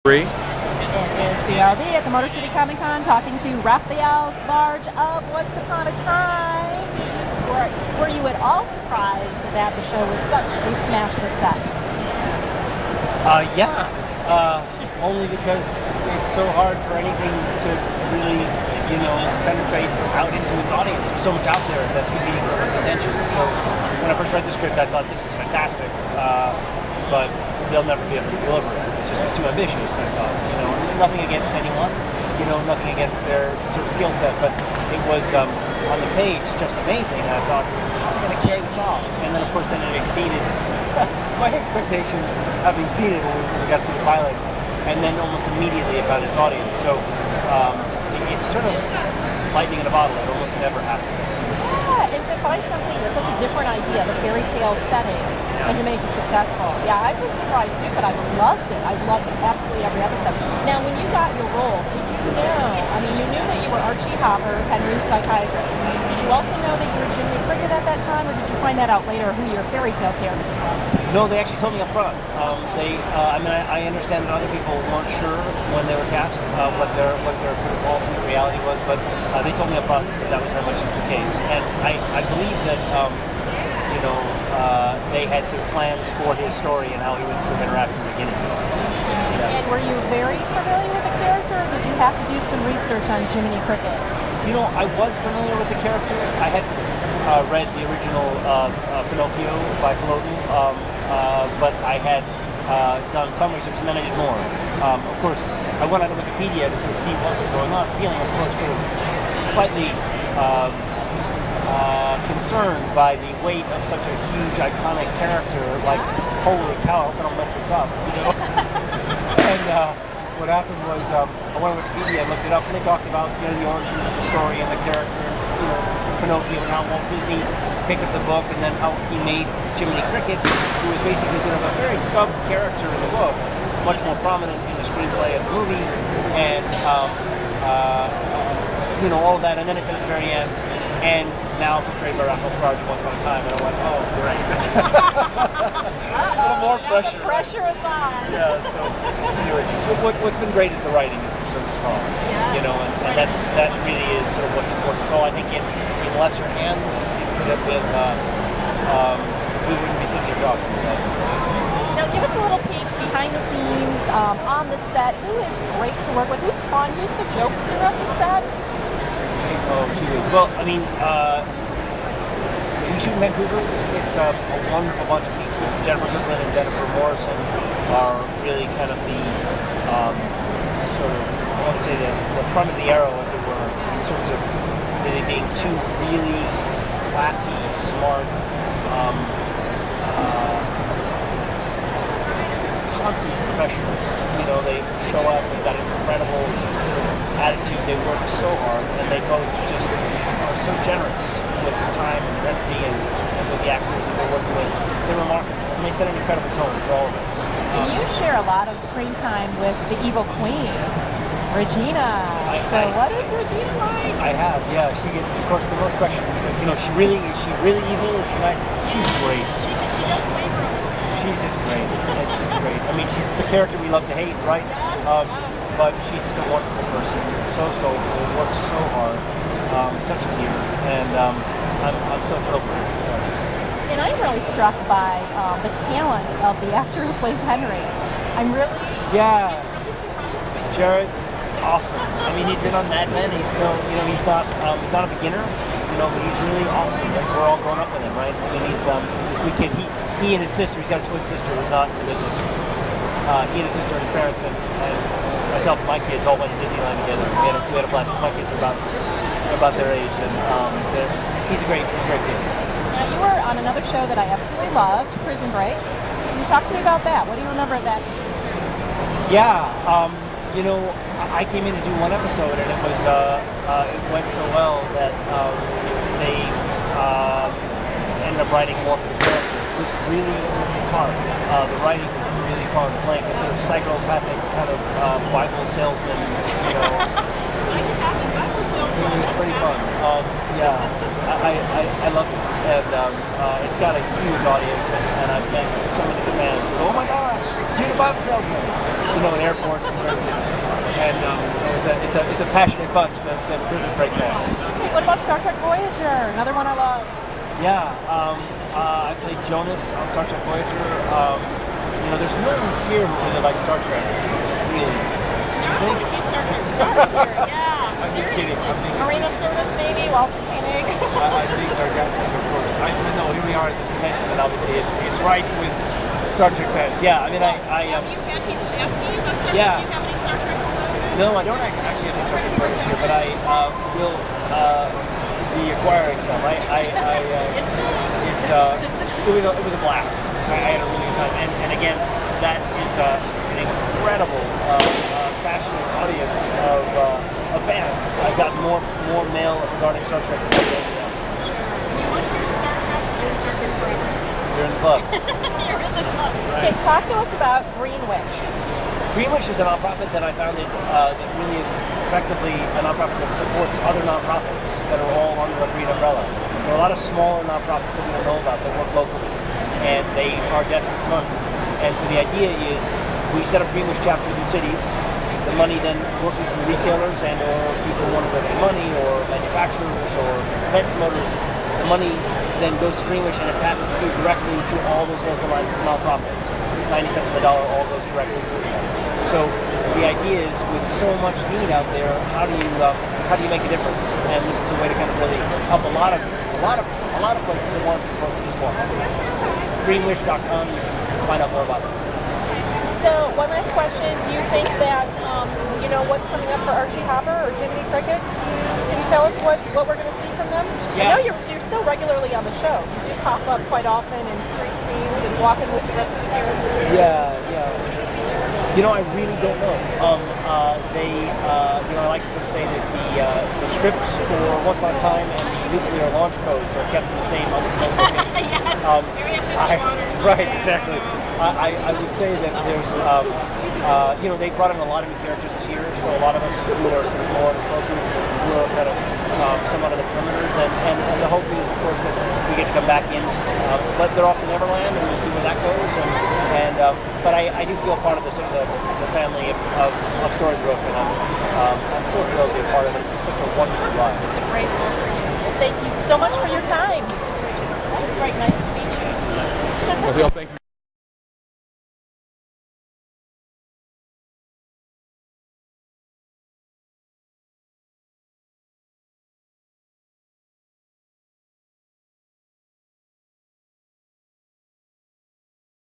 It is BRB at the Motor City Comic Con talking to Raphael Sbarge of Once Upon a Time. Were you at all surprised that the show was such a smash success? Yeah, only because it's so hard for anything to really, penetrate out into its audience. There's so much out there that's competing for its attention. So when I first read the script, I thought this is fantastic, but they'll never be able to deliver it. It just was too ambitious, I thought. Nothing against anyone, nothing against their sort of skill set, but it was on the page just amazing. And I thought, how are they going to carry this off? And then, of course, then it exceeded my expectations, having seen it when we got to see the pilot, and then almost immediately it found its audience. So it's sort of lightning in a bottle. It almost never happens. Yeah, and to find something that's such a different idea, the fairy tale setting, and to make it successful. Yeah, I've been surprised too, but I've loved it. I've loved absolutely every episode. Now, when you got your role, did you know, you knew that you were Archie Hopper, Henry's psychiatrist. Did you also know that you were Jiminy Cricket at that time, or did you find that out later who your fairy tale character was? No, they actually told me up front. I understand that other people weren't sure when they were cast what their sort of alternate reality was, but they told me up front that was very much the case. And I believe that they had some plans for his story and how he would sort of interact in the beginning. Yeah. And were you very familiar with the character, or did you have to do some research on Jiminy Cricket? I was familiar with the character. I had read the original Pinocchio by Culloden, but I had done some research and then I did more. Of course, I went on to Wikipedia to sort of see what was going on, feeling, of course, sort of slightly concerned by the weight of such a huge, iconic character. Like, holy cow, I hope I don't mess this up, And what happened was, I went on Wikipedia and looked it up, and they talked about, the origin of the story and the character, Pinocchio, and how Walt Disney picked up the book, and then how he made Jiminy Cricket, who was basically sort of a very sub-character in the book, much more prominent in the screenplay of the movie, and all of that, and then it's at the very end, and now portrayed by Raphael Sbarge Once Upon a Time, and I went, oh, great. A little more pressure. The pressure is on. Yeah, so anyway, what's been great is the writing has been so strong, yes. And that really is sort of what's important. So I think in lesser hands, it could have been, we wouldn't be sitting here talking. Now give us a little peek behind the scenes, on the set. Who is great to work with? Who's fun? Who's the jokester of the set? Oh, she is. Well, we shoot in Vancouver. It's a wonderful bunch of people. Jennifer Goodman and Jennifer Morrison are really kind of the sort of, I want to say, the front of the arrow, as it were, in terms of really being two really classy, smart, consummate professionals. They show up, they've got an incredible sort of attitude, they work so hard, and they both just are so generous with their time and their energy and with the actors that they're working with. They're remarkable, and they set an incredible tone for all of us. You share a lot of screen time with the evil queen, Regina. What is Regina like? I have, yeah. She gets, of course, the most questions because, is she really evil? Is she nice? She's great. She does waver. She's just great. She's great. She's the character we love to hate, right? Yes. But she's just a wonderful person. So soulful, works so hard, such a leader, and I'm so thrilled for her success. And I'm really struck by the talent of the actor who plays Henry. He's really surprised me. Jared's awesome. He's been on Mad Men. He's still, he's not a beginner, but he's really awesome. Like, we're all grown up with him, right? He's a sweet kid. He and his sister, he's got a twin sister who's not in the business. He and his sister and his parents and myself and my kids all went to Disneyland together. We had a blast. My kids are about their age, and he's a great kid. Now, you were on another show that I absolutely loved, Prison Break. Can you talk to me about that? What do you remember of that experience? Yeah, I came in to do one episode, and it was it went so well that they ended up writing more for the character. It was really fun. The writing was really fun playing a sort of psychopathic kind of Bible salesman, you know. Psychopathic Bible salesman. It was pretty fun. Yeah, I loved it, and it's got a huge audience, and I've met so many fans who go, "Oh my God, you're the Bible salesman!" You know, in airports and so it's a passionate bunch that prison break fans. Okay, what about Star Trek Voyager? Another one I loved. Yeah, I played Jonas on Star Trek Voyager. You know, there's no one here who really likes Star Trek, really. There are quite a few Star Trek stars here. Yeah, I'm just kidding. Marina Sirtis, maybe, Walter Koenig. I'm being sarcastic, of course. I know here we are at this convention, and obviously it's rife with Star Trek fans. Yeah, I mean, Have you had people asking you about Star Trek? Yeah. Do you have any Star Trek photos? No, I don't actually have any Star Trek photos here, but I will be acquiring some. It's fun. It was a blast. I had a really good time, and again, that is an incredible, passionate audience of fans. I've got more mail regarding Star Trek than anything else. Once you're in Star Trek, you're in Star Trek forever. You're in the club. You're in the club. Right. Okay, talk to us about Greenwich. Greenwich is a nonprofit that I founded that really is effectively a nonprofit that supports other nonprofits that are all under a green umbrella. There are a lot of smaller nonprofits that we don't know about that work locally, and they are desperate for money. And so the idea is we set up Greenwich chapters in cities. The money then working through retailers and or people who want to donate money or manufacturers or event promoters. The money then goes to Greenwich and it passes through directly to all those local nonprofits. 90 cents on the dollar all goes directly through them. So the idea is, with so much need out there, how do you make a difference? And this is a way to kind of really help a lot of places at once as opposed to just one. Greenwich.com, you can find out more about it. So, one last question. Do you think that, you know, what's coming up for Archie Hopper or Jiminy Cricket? Can you tell us what we're going to see from them? Yeah. I know you're still regularly on the show. You do pop up quite often in street scenes and walking with the rest of the characters. Yeah. You know, I really don't know. You know, I like to sort of say that the scripts for Once Upon a Time and the nuclear launch codes are kept in the same undisclosed location. Yes. Area 51 or something. Right, exactly. I would say that there's, you know, they brought in a lot of new characters this year, so a lot of us who are sort of more in the pro group, who are kind of somewhat on the perimeters, and the hope is, of course, that we get to come back in. But they're off to Neverland, and we'll see where that goes. But I do feel part of the sort of the family of Storybrooke, and I'm so thrilled to be a part of it. It's been such a wonderful ride. It's a great role for you. Well, thank you so much for your time. That was great. Nice to meet you. Raphael, thank you.